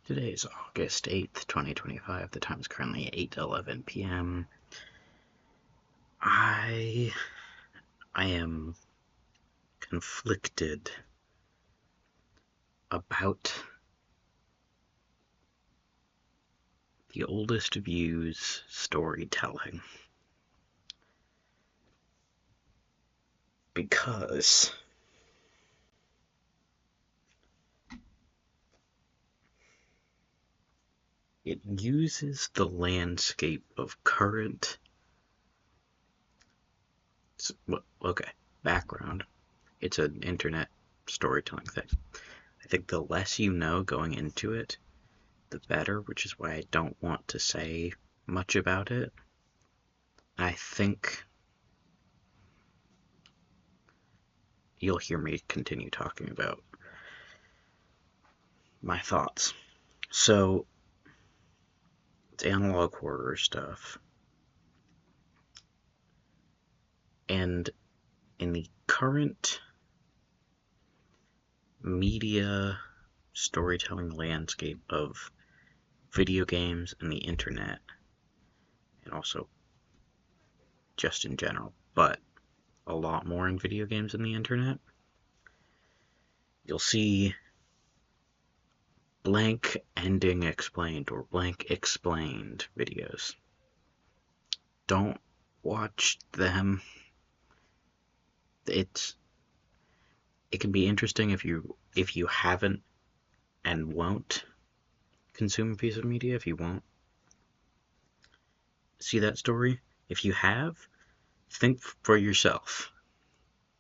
Today is August 8th, 2025. The time is currently 8:11 p.m. I am conflicted about the oldest views storytelling because it uses the landscape of current. Okay, background. It's an internet storytelling thing. I think the less you know going into it, the better, which is why I don't want to say much about it. I think you'll hear me continue talking about my thoughts. So, it's analog horror stuff. And in the current media storytelling landscape of video games and the internet, and also just in general, but a lot more in video games and the internet, you'll see blank ending explained or blank explained videos. Don't watch them. It can be interesting if you haven't and won't consume a piece of media, if you won't see that story. If you have, think for yourself.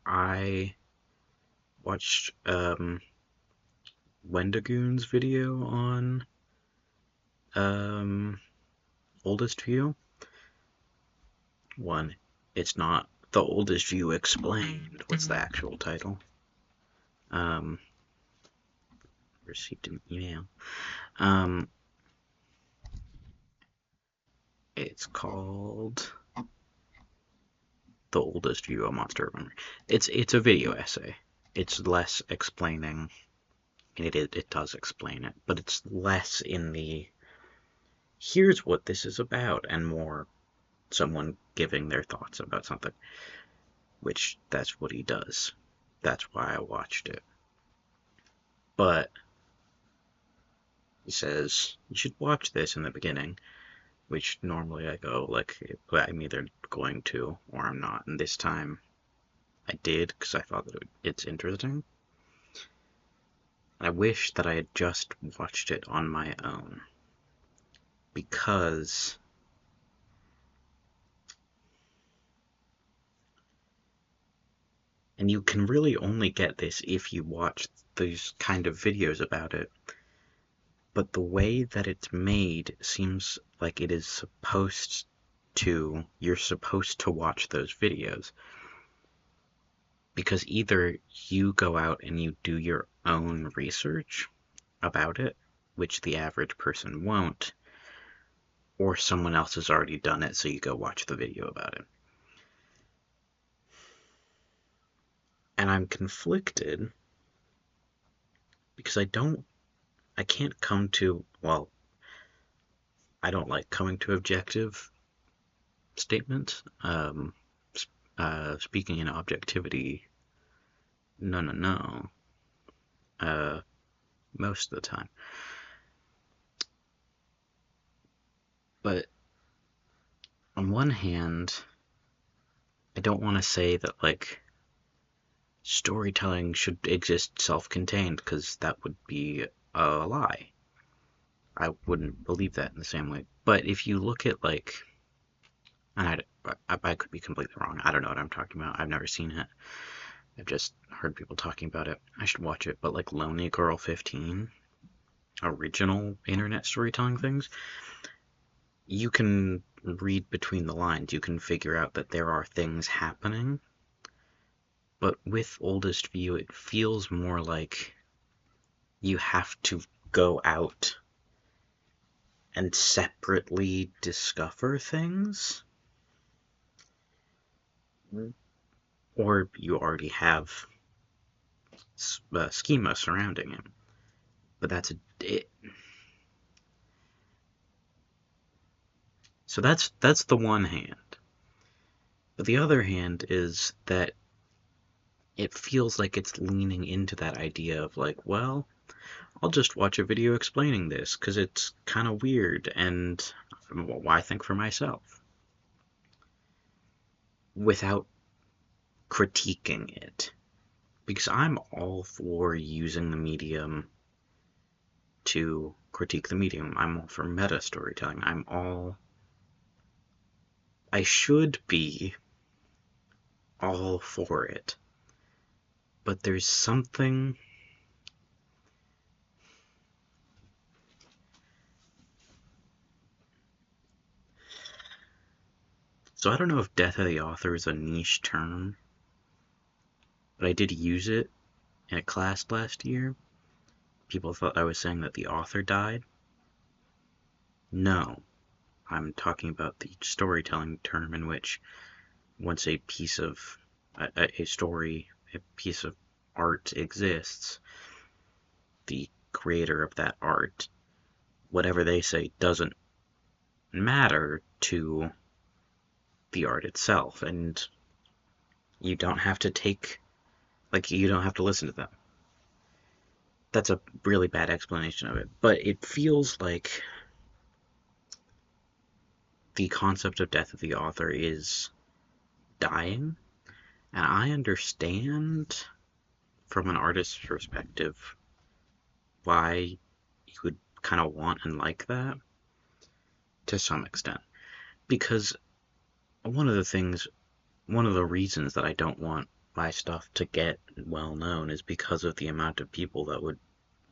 I watched Wendigoon's video on Oldest View. One, it's not The Oldest View Explained. What's the actual title? Received an email. It's called The Oldest View of Monster Memory. It's a video essay. It's less explaining. It does explain it, but it's less in the here's what this is about and more someone giving their thoughts about something, which that's what he does. That's why I watched it. But he says you should watch this in the beginning, which normally I go like I'm either going to or I'm not, and this time I did because I thought that it's interesting. I wish that I had just watched it on my own because and you can really only get this if you watch these kind of videos about it. But the way that it's made seems like it is you're supposed to watch those videos. Because either you go out and you do your own research about it, which the average person won't, or someone else has already done it, so you go watch the video about it. And I'm conflicted because I can't come to, well, I don't like coming to objective statements. Speaking in objectivity, no. Most of the time. But on one hand, I don't want to say that, like, storytelling should exist self-contained, because that would be a lie. I wouldn't believe that in the same way. But if you look at, like, and I could be completely wrong. I don't know what I'm talking about. I've never seen it. I've just heard people talking about it. I should watch it. But, like, Lonely Girl 15, original internet storytelling things, you can read between the lines. You can figure out that there are things happening. But with Oldest View, it feels more like you have to go out and separately discover things. Or you already have schema surrounding it. But So that's the one hand. But the other hand is that it feels like it's leaning into that idea of like, well, I'll just watch a video explaining this because it's kind of weird and well, why think for myself without critiquing it. Because I'm all for using the medium to critique the medium. I'm all for meta storytelling. I should be all for it. But there's something. So I don't know if death of the author is a niche term, but I did use it in a class last year. People thought I was saying that the author died. No, I'm talking about the storytelling term in which once a piece of a story, a piece of art exists, the creator of that art, whatever they say doesn't matter to the art itself, and you don't have to you don't have to listen to them. That's a really bad explanation of it, but it feels like the concept of death of the author is dying, and I understand from an artist's perspective why you would kind of want and like that to some extent. Because one of the reasons that I don't want my stuff to get well known is because of the amount of people that would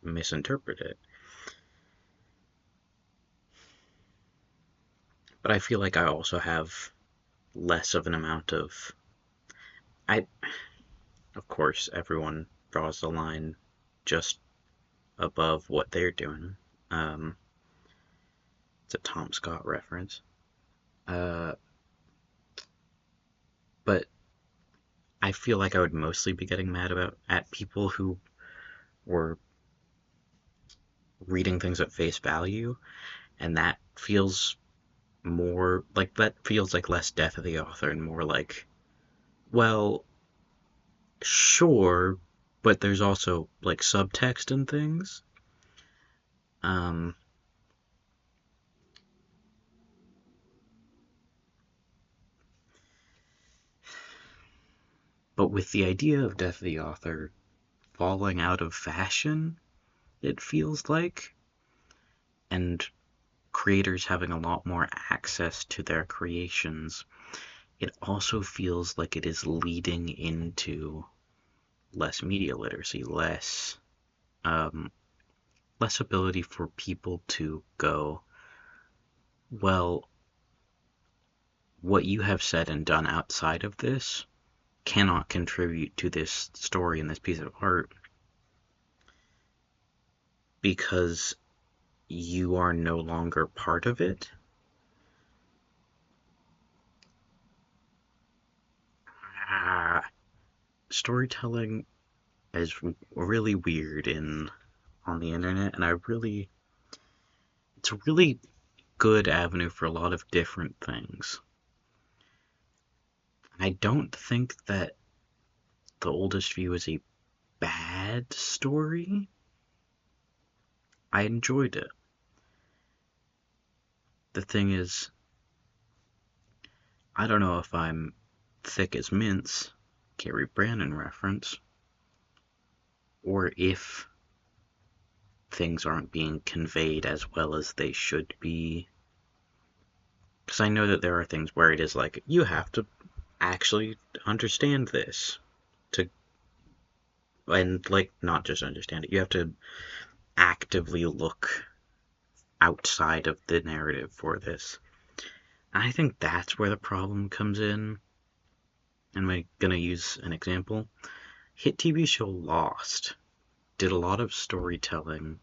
misinterpret it. But I feel like I also have less of an amount of. I, of course, everyone draws the line just above what they're doing. Um, it's a Tom Scott reference. Uh, but I feel like I would mostly be getting mad at people who were reading things at face value, and that feels like less death of the author and more like, well, sure, but there's also like subtext and things. Um, but with the idea of death of the author falling out of fashion, it feels like, and creators having a lot more access to their creations, it also feels like it is leading into less media literacy, um, less ability for people to go, well, what you have said and done outside of this cannot contribute to this story and this piece of art because you are no longer part of it. Ah, storytelling is really weird on the internet, and it's a really good avenue for a lot of different things. I don't think that The Oldest View is a bad story. I enjoyed it. The thing is, I don't know if I'm thick as mince, Carrie Brandon reference, or if things aren't being conveyed as well as they should be. Because I know that there are things where it is like, you have to actually understand this to, and like, not just understand it, you have to actively look outside of the narrative for this. And I think that's where the problem comes in. And we're gonna use an example. Hit TV show Lost did a lot of storytelling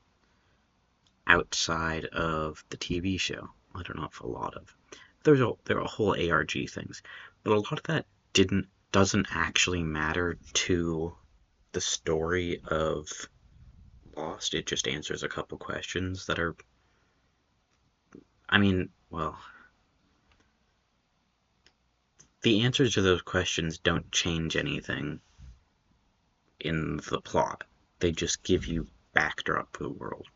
outside of the TV show. I don't know if a lot of. There are whole ARG things, but a lot of that doesn't actually matter to the story of Lost. It just answers a couple questions that are. I mean, well, the answers to those questions don't change anything in the plot. They just give you backdrop to the world.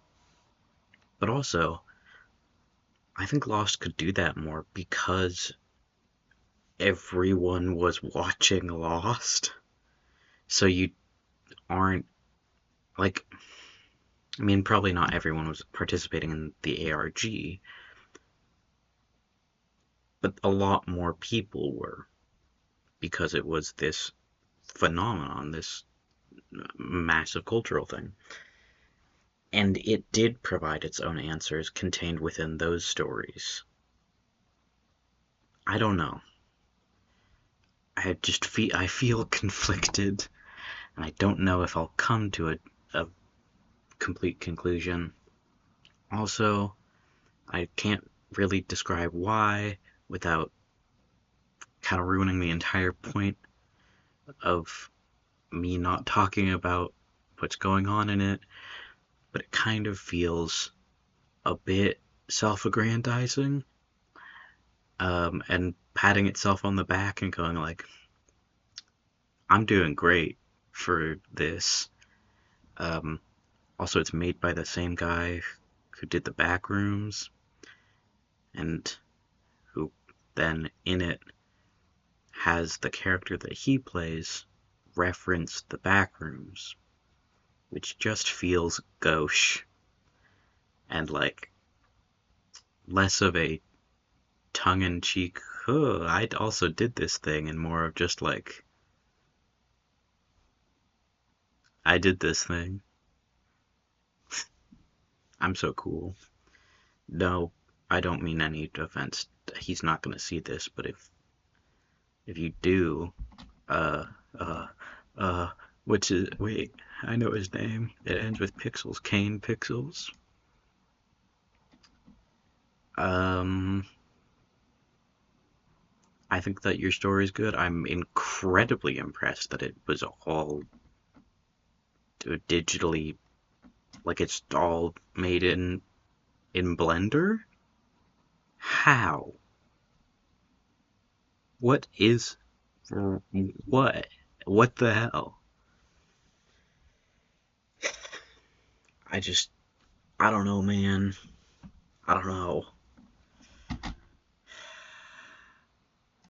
But also, I think Lost could do that more because everyone was watching Lost. So you aren't like, I mean, probably not everyone was participating in the ARG, but a lot more people were because it was this phenomenon, this massive cultural thing. And it did provide its own answers contained within those stories. I don't know. I feel conflicted, and I don't know if I'll come to a complete conclusion. Also, I can't really describe why without kind of ruining the entire point of me not talking about what's going on in it, but it kind of feels a bit self-aggrandizing, and patting itself on the back and going like, I'm doing great for this. Um, Also, it's made by the same guy who did the Backrooms, and who then in it has the character that he plays reference the Backrooms, which just feels gauche and like less of a tongue-in-cheek, oh, I also did this thing, and more of just like, I did this thing. I'm so cool. No, I don't mean any offense. He's not gonna see this, but if you do, uh, uh, uh, which is, wait, I know his name. It ends with Pixels. Kane Pixels. Um, I think that your story is good. I'm incredibly impressed that it was all digitally, like it's all made in Blender. How? What is what? What the hell? I just, I don't know, man. I don't know.